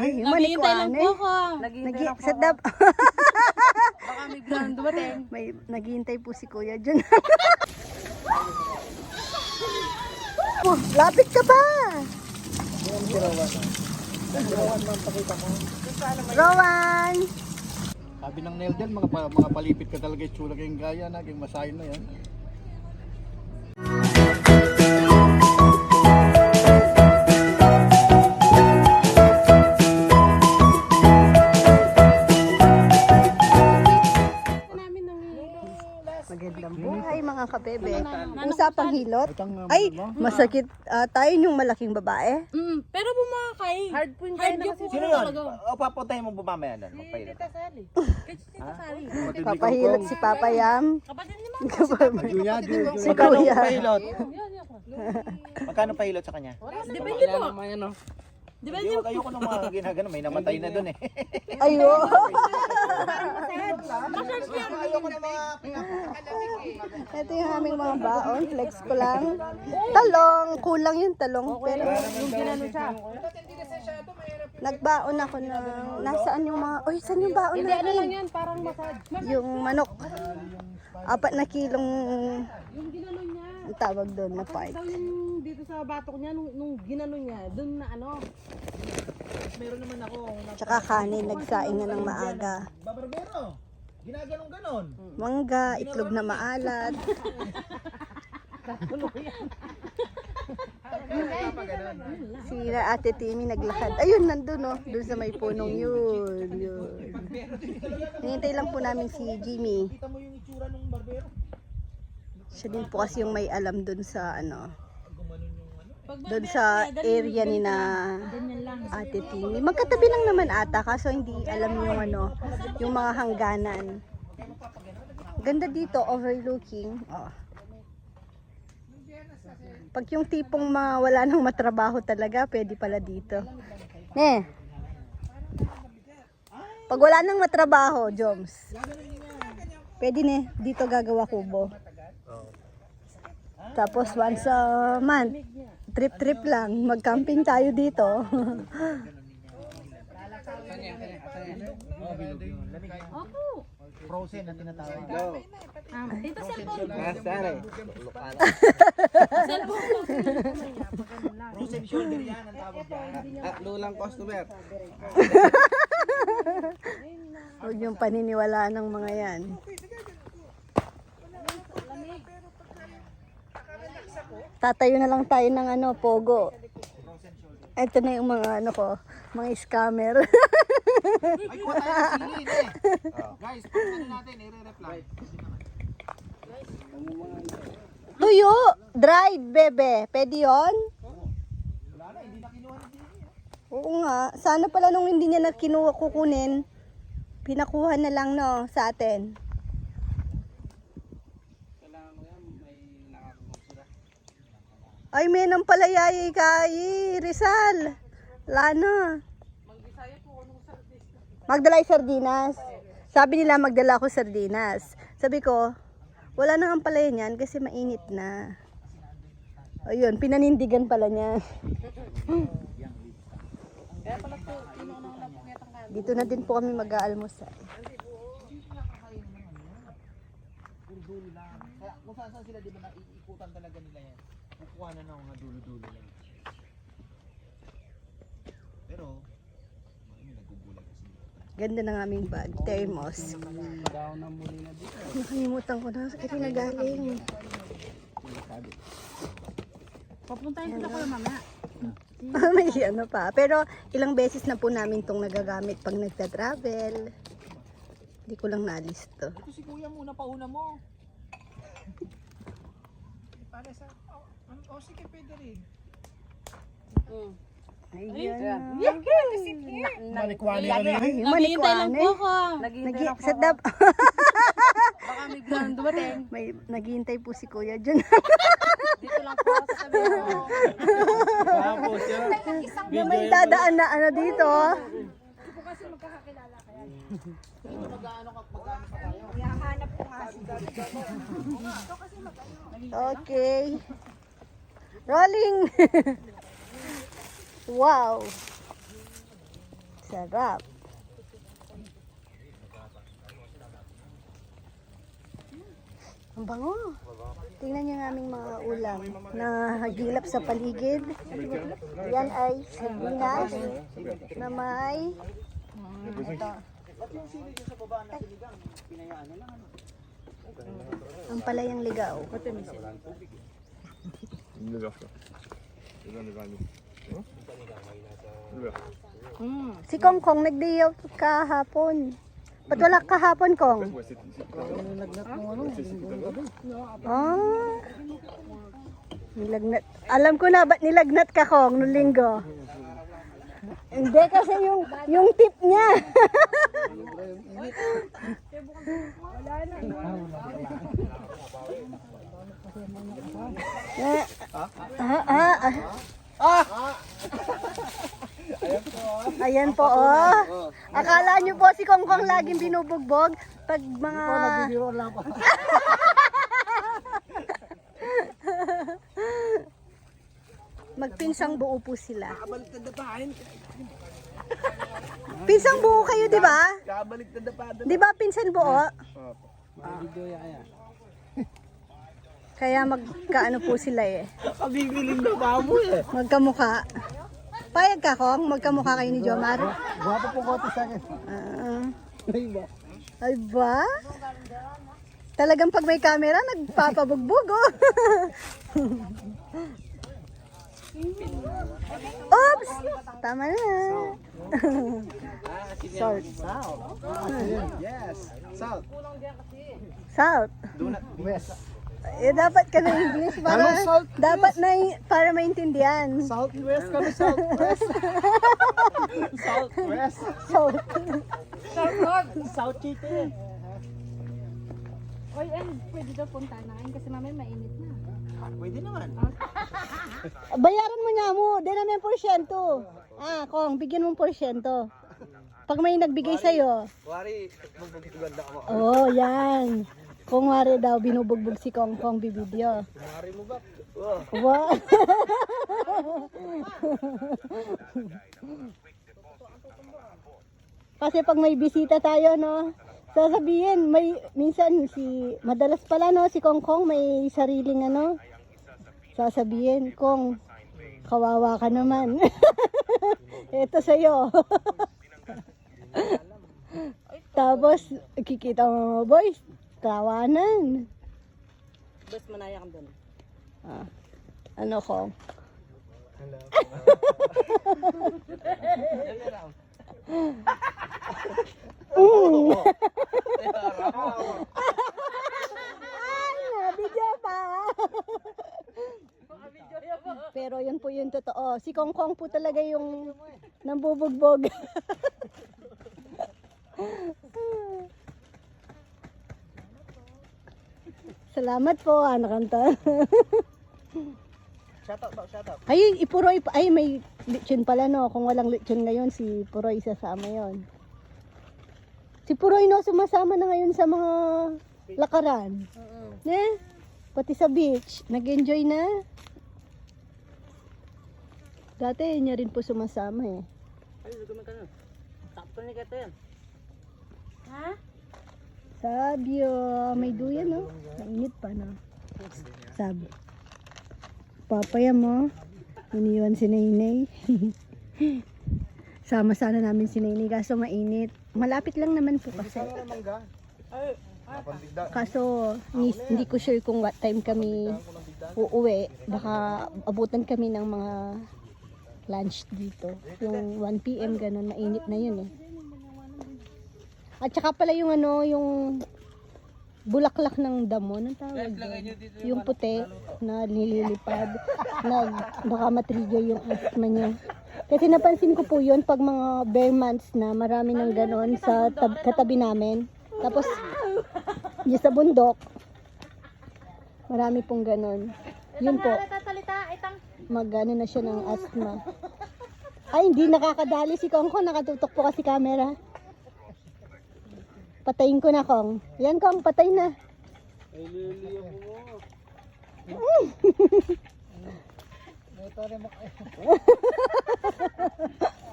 Ay, Naghihintay lang po ako. Sadap. Baka may ground dumating. May naghihintay po si Kuya dyan. Oh, lapit ka pa. Rowan. Sabi ng nail dyan, mga palipit ka talaga yung tsula kayong gaya na, kayong masahin na yan. Magandang buhay mga kabebe. Usapang hilot. Ay, masakit tayo yung malaking babae. Pero bumakay. Hard point tayo na kasi. Sino yun? O papuntahin mo bumamaya doon. Magpahilot. Papahilot si Papa Yam. Kapatid ni Mama. Si Kuya. Pahilot? Magkano pahilot sa kanya? Depende po. Depende po. Ayoko nung mga ginagano. May namatay na doon eh. Ayo. Ayoko na mga... Ito yung aming mga baon. Flex ko lang. Talong. Kulang yung talong. Pero yung ginano siya. Nagbaon ako ng... Nasaan yung mga... Uy, saan yung baon natin? Ano lang yan, parang massage. Yung manok. 4 na kilong... Yung ginano niya. Ang tawag doon na part. Daw yung dito sa batok niya, nung ginano niya, doon na ano. Meron naman ako. Tsaka kanin. Nagsaing na ng maaga. Babarbero. Ginaganong ganon. Mangga. Itlog na maalat. Si Ate Timmy naglakad. Ayun, nandun oh. Doon sa may punong yun. Hinihintay lang po namin si Jimmy. Kita mo yung itsura ng barbero. Siya din po kasi yung may alam doon sa ano. Doon sa area ni na Ate Timmy. Magkatabi lang naman ata kaso hindi alam yung ano, yung mga hangganan. Ganda dito, overlooking. Oh. Pag yung tipong wala nang matrabaho talaga, pwede pala dito. Pag wala nang matrabaho, Joms. Pwede dito gagawa kubo. Tapos once a month, trip lang, mag-camping tayo dito. Opo. Frozen na tinatawag. Dito cellphone. Frozen shoulder yan ang tawag yan. Lulang customer. Huwag yung paniniwalaan ng mga yan. Tatayo na lang tayo ng ano, pogo. Ito na yung mga ano ko, mga scammer. Ay, kuha tayo ng sili eh. Guys, ano natin, i-re-rep lang. Tuyo! Dried, bebe. Pwede yun? Wala na, hindi na kinuha ni Jimmy. Oo nga. Sana pala nung hindi niya na kinuha kukunin, pinakuha na lang no, sa atin. Ay, may nang palayay kay Rizal. Lana. Magdala yung sardinas. Sabi nila magdala ako sardinas. Sabi ko, wala nang ang palaya niyan kasi mainit na. Ayun, pinanindigan pala niya. Dito na din po kami mag-aalmusal. Kaya kung saan sila, di ba, naiikutan talaga nila yan. Kukuha na ng mga dulo-dulo lang. Pero, nagugulat kasi. Ganda ng aming bag, thermos. Nakalimutan ko na, sakit na galing. Papuntahin sila ko lang mamaya. May ano pa. Pero ilang beses na po namin itong nagagamit pag nagta-travel. Hindi ko lang nalisto. Ito si kuya muna, pauna mo. Para sa... sige, pwede rin. Ayun. Manikwani ka na yun. Naghihintay lang po ako. Sadap. Baka may ground dumating. May naghihintay po si Kuya dyan. Dito lang po ako sa tabi ko. Tapos yan. May dadaan na ano dito. Okay. Rolling. Wow. Sarap. Ang bango. Tingnan niyo ang aming mga ulam na hagilap sa paligid. Yan ay sardinas na may ito. Ang palayang ligaw. Si Kong Kong nag-day out kahapon. Ba't wala kahapon, Kong? Ah. Nilagnat. Alam ko na ba't nilagnat ka, Kong, nung linggo. Hindi kasi yung tip niya. Ayan po, oh. Akala niyo po si Kongkong laging binubugbog pag mga... Magpinsang buo po sila. Pinsang buo kayo, di ba? Di ba pinsan buo? Kaya magkaano po sila eh. Kabibiling na ba mo eh? Magkamukha. Payag ka, Kong? Magkamukha kayo ni Jomar? Guwapo po kote sa akin. Ay ba? Talagang pag may camera, nagpapabugbog, oh. Oops! Tama na. Salt. Yes. Salt. Salt. West. Eh, dapat ka na English para, Anong salt? dapat na, para maintindihan. Salt West kami, Salt West. Salt West. Salt. South Chite. Oy, pwede daw punta na ngayon kasi mamaya mainit na. Pwede naman. Bayaran mo niya mo. Di namin porsyento. Ah, Kong, bigyan mo porsyento. Pag may nagbigay sa'yo. Wari, magpagkitugan na ako. Oh, yan. Kung wari daw, binubugbog si Kong Kong bibidyo. Wari mo ba? Wow. Kasi pag may bisita tayo, no, sasabihin, minsan madalas pala, no, si Kong Kong may sariling, ano, sasabihin, Kong, kawawa ka naman. Ito sa'yo. Tapos, kikita mo, boys, tawanan. Best manaya kang doon. Ah, ano, Kong? Nabidyo pa. Pero yun po yung totoo. Si Kong Kong po talaga yung nambubugbog. Salamat po, nakanta. Shoutout ba? Shoutout. Ay, ipuroy pa. Ay, may lechon pala, no. Kung walang lechon ngayon, si Puroy sasama yon. Si Puroy, no, sumasama na ngayon sa mga lakaran. Ne? Pati sa beach. Nag-enjoy na. Dati, niya rin po sumasama eh. Ay, lugumin ka na. Sakto ni Kato yan. Ha? Sabyo. May duyan, no? Mainit pa, no? Sabi. Papaya mo. Iniwan si Nainay. Sama sana namin si Nainay kaso mainit. Malapit lang naman po kasi. Kaso hindi ko sure kung what time kami uuwi. Baka abutan kami ng mga lunch dito. Yung 1 PM ganun, mainit na yun eh. At saka pala yung ano, yung bulaklak ng damo, anong tawag doon? Yung puti na nililipad, baka matrigger yung asthma niya. Kasi napansin ko po yun pag mga bare months na marami ng ganon sa katabi namin. Tapos, yung sa bundok, marami pong ganon. Yun po, mag-ano na siya ng asthma. Ay, hindi nakakadali si Kong Kong, nakatutok po kasi camera. Patayin ko na, Kong. Yan, Kong, patay na. Ay, liliyo mo.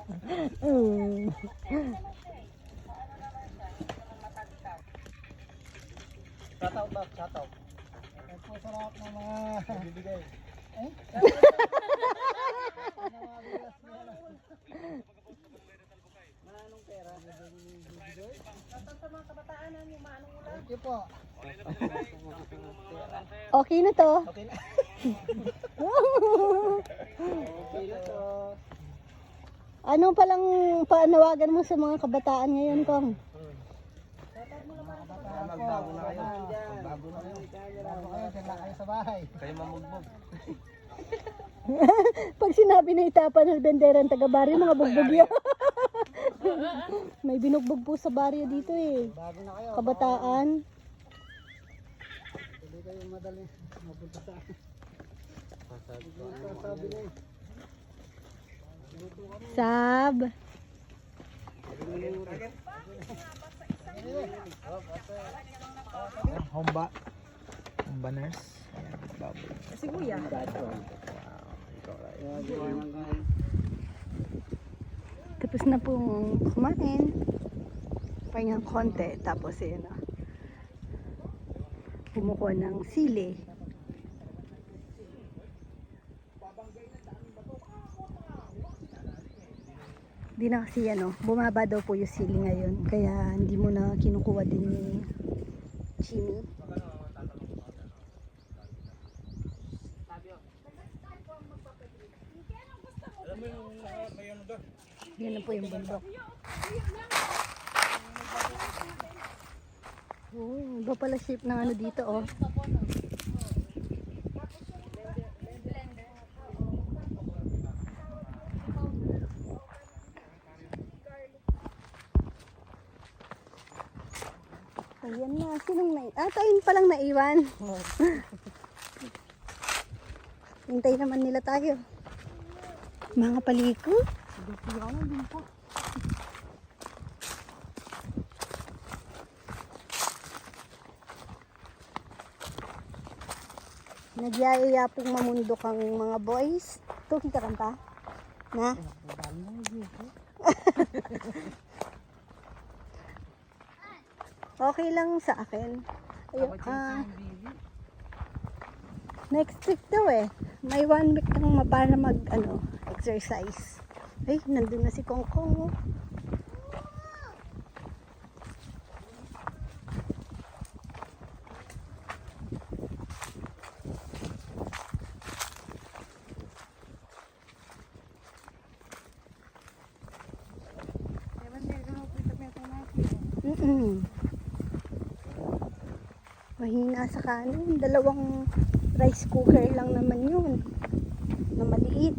Mm. Shoutout ba? Shoutout. Ito po sa lahat ng mga bibigay. Thank you po. Okay na to. Okay na. Okay na to. Ano palang panawagan mo sa mga kabataan ngayon, Kong? Magbago na kayo. Magbago na kayo. Bago kayo, dyan lang kayo sa bahay. Kayo mamugbog. Pag sinabi na itapan ng bendera ng taga-baryo, mga bugbog yun. May binugbog po sa baryo dito eh. Bago na kayo. Kabataan. Hindi kayo madali. Mapunta sa akin. Sabi na eh. Sab. Homba. Homba nurse. Ayan, baboy. Si Kuya. Tapos na pong kumain. Pahingang konti. Tapos yun o. Kumukuha ng sili. Di na kasi bumaba daw po yung sili ngayon. Kaya hindi mo na kinukuha din ni Jimmy. Yan na po yung bundok. Oh, iba pala shape ng ano dito oh. Ayan na, sinong tayo palang naiwan. Hintay naman nila tayo. Mga paliko. Nagyayaya pong mamundok ang mga boys. Ito, kita kanta? Na? Okay lang sa akin. Ayun, next week daw eh. May 1 week kang para exercise. Ay, nandun na si Kongkong. Mahina sa kanin. 2 rice cooker lang naman yun. Na maliit.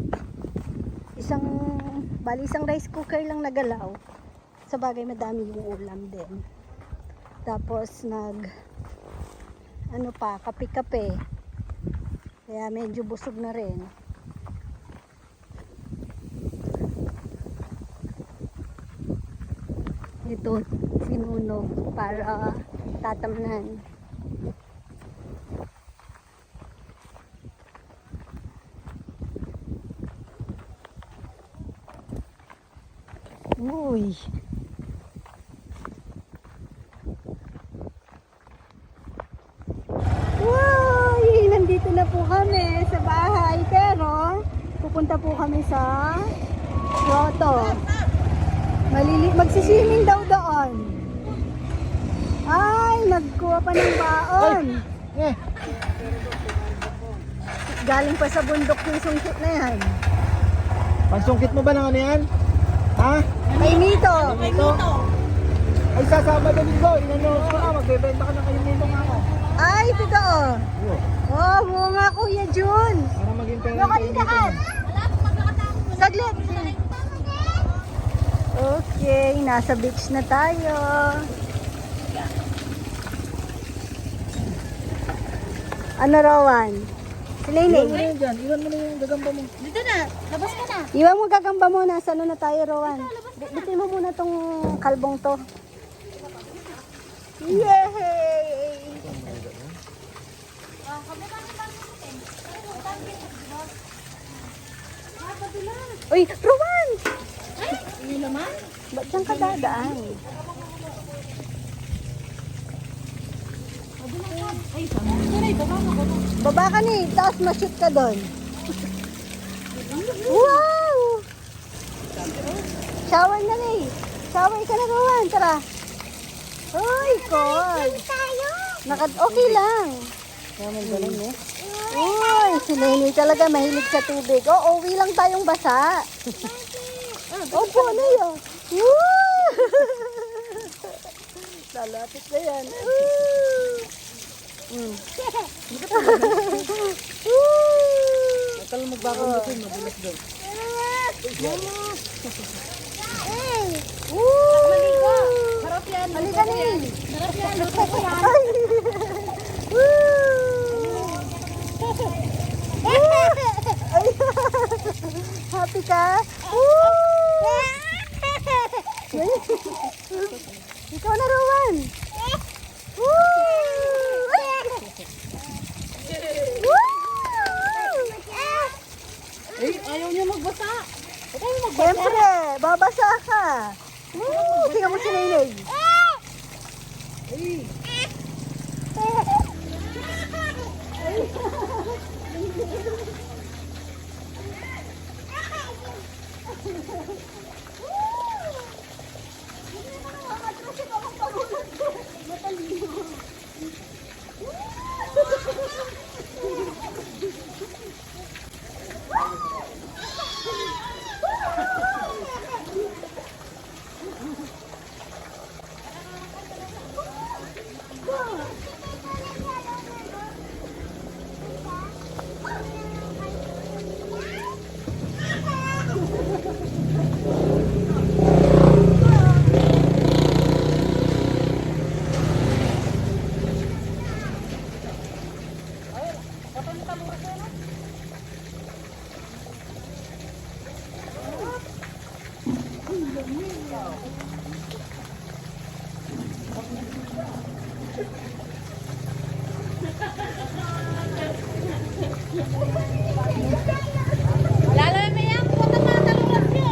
Isang rice cooker lang nagalaw. Sa bagay madami yung ulam din. Tapos kape-kape. Kaya medyo busog na rin. Ito, sinunog para tatamnan. Uy. Wow! Nandito na po kami sa bahay. Pero, pupunta po kami sa grotto. Magsiswimming daw doon. Ay, nagkuha pa ng baon. Galing pa sa bundok yung sungkit na yan. Pansungkit mo ba ng ano yan? Ha? May nito. Ay, sasama din ko. Inanos ko ka. Magbebenta ka ng kalimito nga ako. Ay, totoo. Oh, bunga Kuya Jun. Para maging pera. Nakalitaan. Saglit. Okay, nasa beach na tayo. Ano, Rowan? Si Leileng. Iwan mo na yun dyan. Iwan mo na yung gagamba mo. Dito na, labas ka na. Iwan mo gagamba mo. Nasa ano na tayo, Rowan? Bitin mo muna tong kalbong to. Yay! Uy, Rowan! Ba't siyang kadadaan? Baba ka ni, taas ma-shoot ka doon. Wow! Shower na ni. Shower ka na Rowan, tara. Uy, God. Okay lang. Naman galing eh. Uy, si Nene talaga mahilig sa tubig. Oh, uwi lang tayong basa. Opo na yun. Woo! Lalapit na yan. Woo! Natal magbakong dito, mabulas doon. Woo! Sarap yan. Halika Nene. Sarap yan. Luto ko yan. Ay! Woo! Ay! Happy ka? Woo! Ikaw na, Rowan. Woo! Woo! Eh, ayaw niya magbasa. Siyempre, babasa ka. Woo! Tingnan mo si Nenay. Lalo na yan. Puta mga talulas nyo.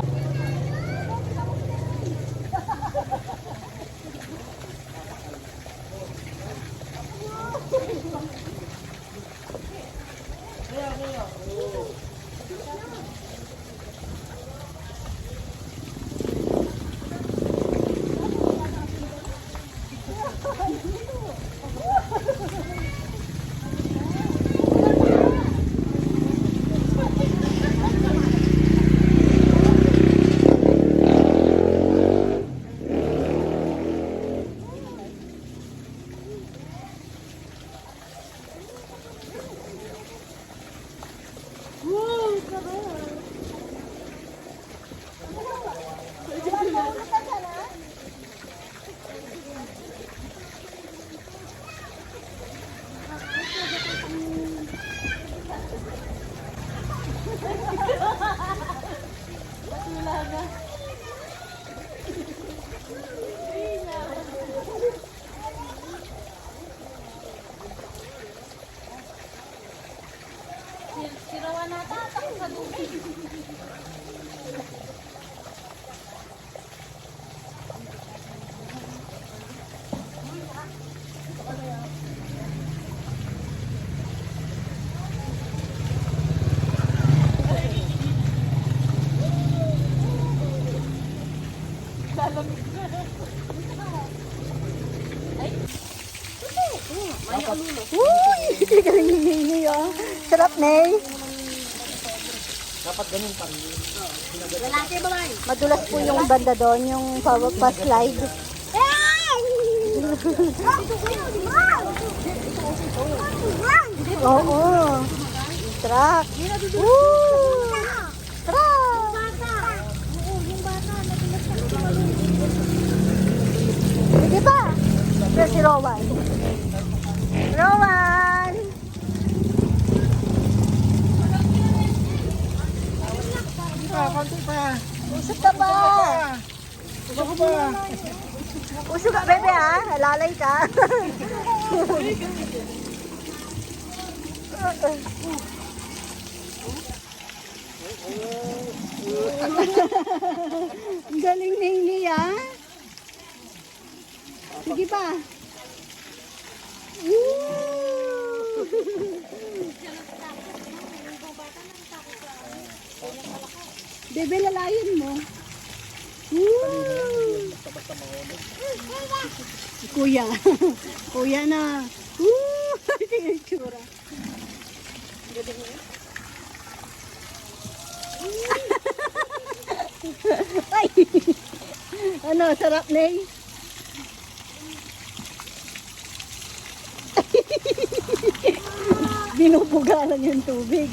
Sirawan nata. Takot sa tubig. Uy! Galing ni Nene oh. Sarap, Nay. Dapat ganun pa rin. Madulas po yung banda doon, yung pa-slide. Oo. Truck. Woo! Truck. Sige pa. Pero si Rowan. Rowan! Konti pa. Usok ka ba? Ako ba? Usok ka, bebe ha? Lalay ka. Ang galing na niya. Sige pa. Woo! Bebe, lalayan mo. Woo! Kuya. Kuya na. Woo! Tingnan yung tsura. Ay! Ano, sarap na eh. Binubuga lang yung tubig.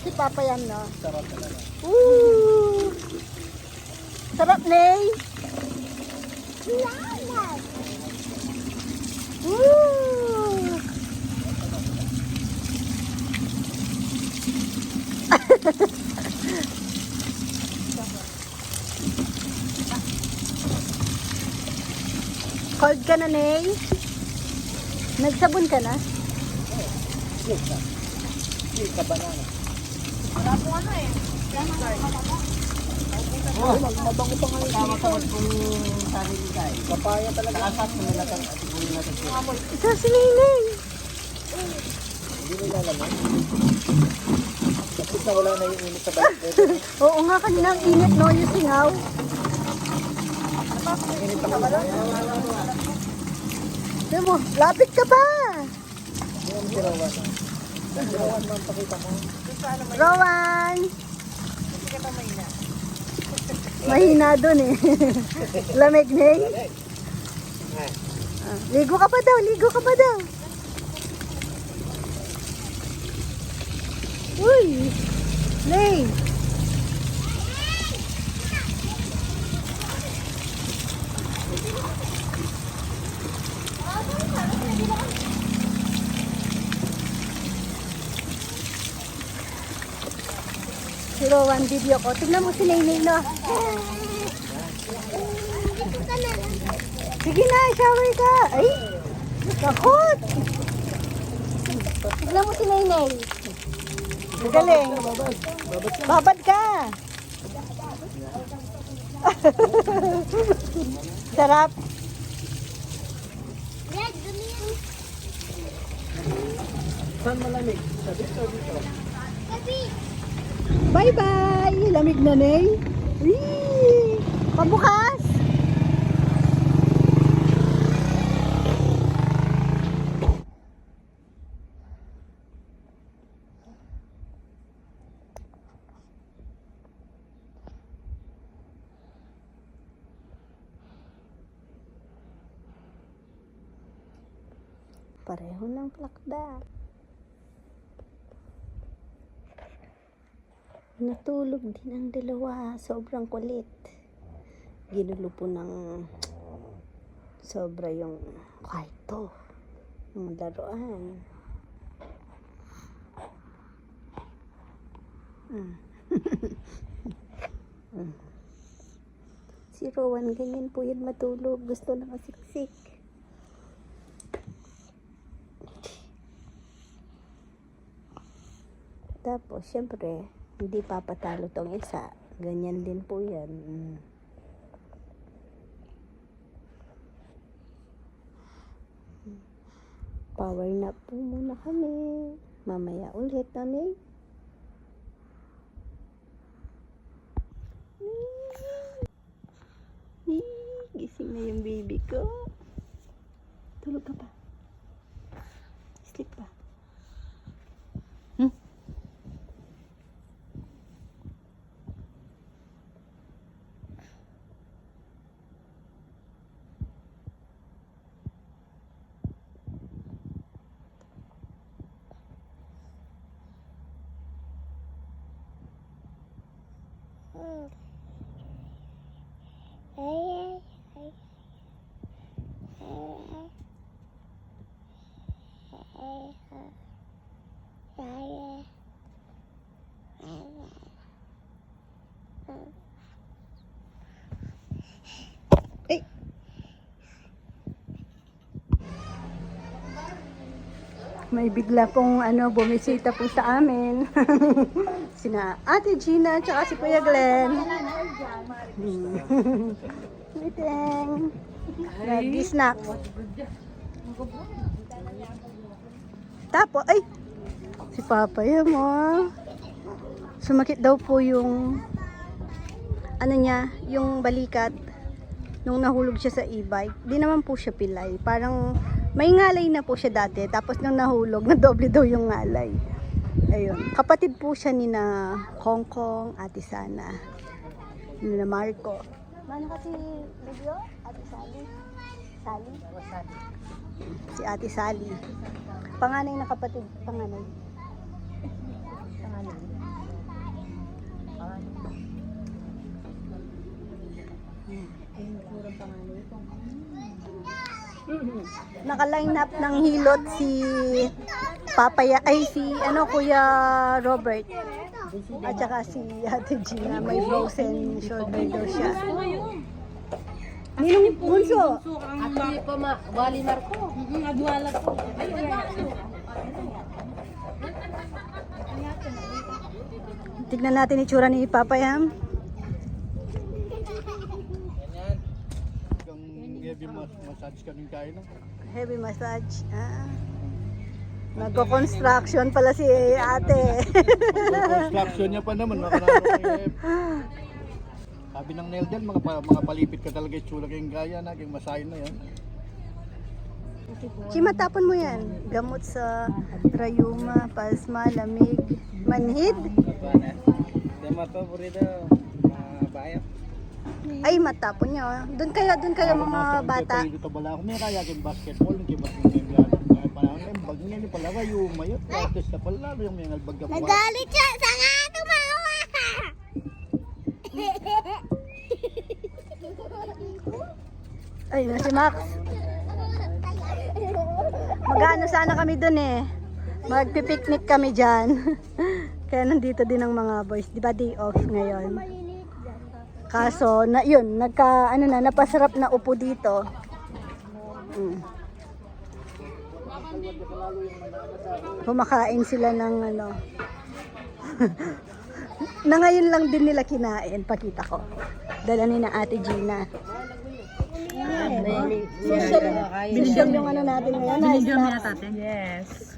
Si Papa yan, no? Sarap talaga. Woo! Sarap, Ney! Woo! Cold ka na, Ney? Nagsabon ka na? Hindi ka banana. Mabango pa ngayon. Tama-tama kung sarili ka eh. Papaya talaga. Asap mo na natin at ikunin natin siya. Ito si Ney. Hindi nila laman. Tapos na wala na yung init sa balik. Oo nga, kanina ang init, no? Yung singaw. Init pa naman. Tignan mo, lapit ka pa. Yung sirawan. Sirawan man pakita mo. Rowan! Mahina dun eh. Lamig, Ney. Ah, ligo ka pa daw, ligo ka pa daw. Uy! Ney! Si Rowan, video ko. Tignan mo si Ney, no? Sige na, shower ka. Ay, takot. Tignan mo si Ney. Galing. Babad ka. Sarap. Saan malamig? Sa dito, dito. Bye-bye. Lamig na, Ney. Whee! Pabukas. Pareho ng plakda. Natulog din ang dalawa. Sobrang kulit. Ginulo po ng sobra yung kwarto. Yung laruan. Si Rowan, ganyan po yun matulog. Gusto na masiksik. Tapos, syempre, hindi papatalo tong isa. Ganyan din po yan. Power nap po muna kami. Mamaya ulit kami. Gising na yung baby ko. Tulog ka pa. Sleep pa. May bigla pong bumisita po sa amin. Sina Ate Gina at si Kuya Glenn. Meeting. Nag-snacks. Tapos, ay! Si Papaya mo. Sumakit daw po yung niya, yung balikat nung nahulog siya sa e-bike. Di naman po siya pilay. Parang may ngalay na po siya dati. Tapos nung nahulog, nadoble daw yung ngalay. Ayun. Kapatid po siya ni na Hong Kong, Ate Sana. Ni na Marco. Ano kasi video? Ate Sally? Sally? Si Ate Sally. Panganay na kapatid. Panganay. Naka-line up ng hilot si Papaya ay si Kuya Robert at saka si Ate Gina. May frozen shoulder daw siya. Ninong bunso. Ate pa Wali Marco. Adwala po. Tignan natin itsura ni Papaya. Heavy massage kaming kaya na. Heavy massage. Nagko-construction pala si ate. Construction niya pa naman. Sabi ng Neldel, mga palipit ka talaga itsura kayong gaya na, kayong masahin na yan. Matapon mo yan. Gamot sa rayuma, pasma, lamig, manhid. Ay, matapon niya. Doon kayo mga bata. Dito pala ako, may kaya kayong basketball, kayong basketball. Bag nga ni pala kayo, mayot. Tapos na pala, yung may ngalbag ka pa. Nagalit siya sa nga tumawa. Ay, na si Max. Mag-ano sana kami dun eh. Magpipiknik kami dyan. Kaya nandito din ang mga boys. Di ba day off ngayon? Kaso, napasarap na upo dito. Kumakain sila ng na ngayon lang din nila kinain. Pakita ko. Dala ni na Ate Gina. Binigyan yung natin ngayon. Binigyan mo na natin? Yes.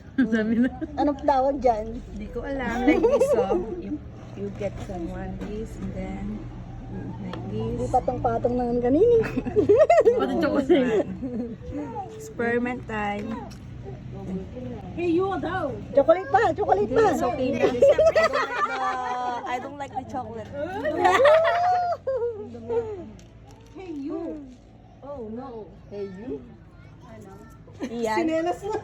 Anong tawag dyan? Hindi ko alam. Like this, so you get someone this and then like Di this. patong-patong naman kanini. Patong chocolate. Experiment time. Hey, you daw. Chocolate pa, chocolate pa. It's okay na. I don't like the chocolate. Hey, you. Oh, no. Hey, you? Iyan. Sinelas na.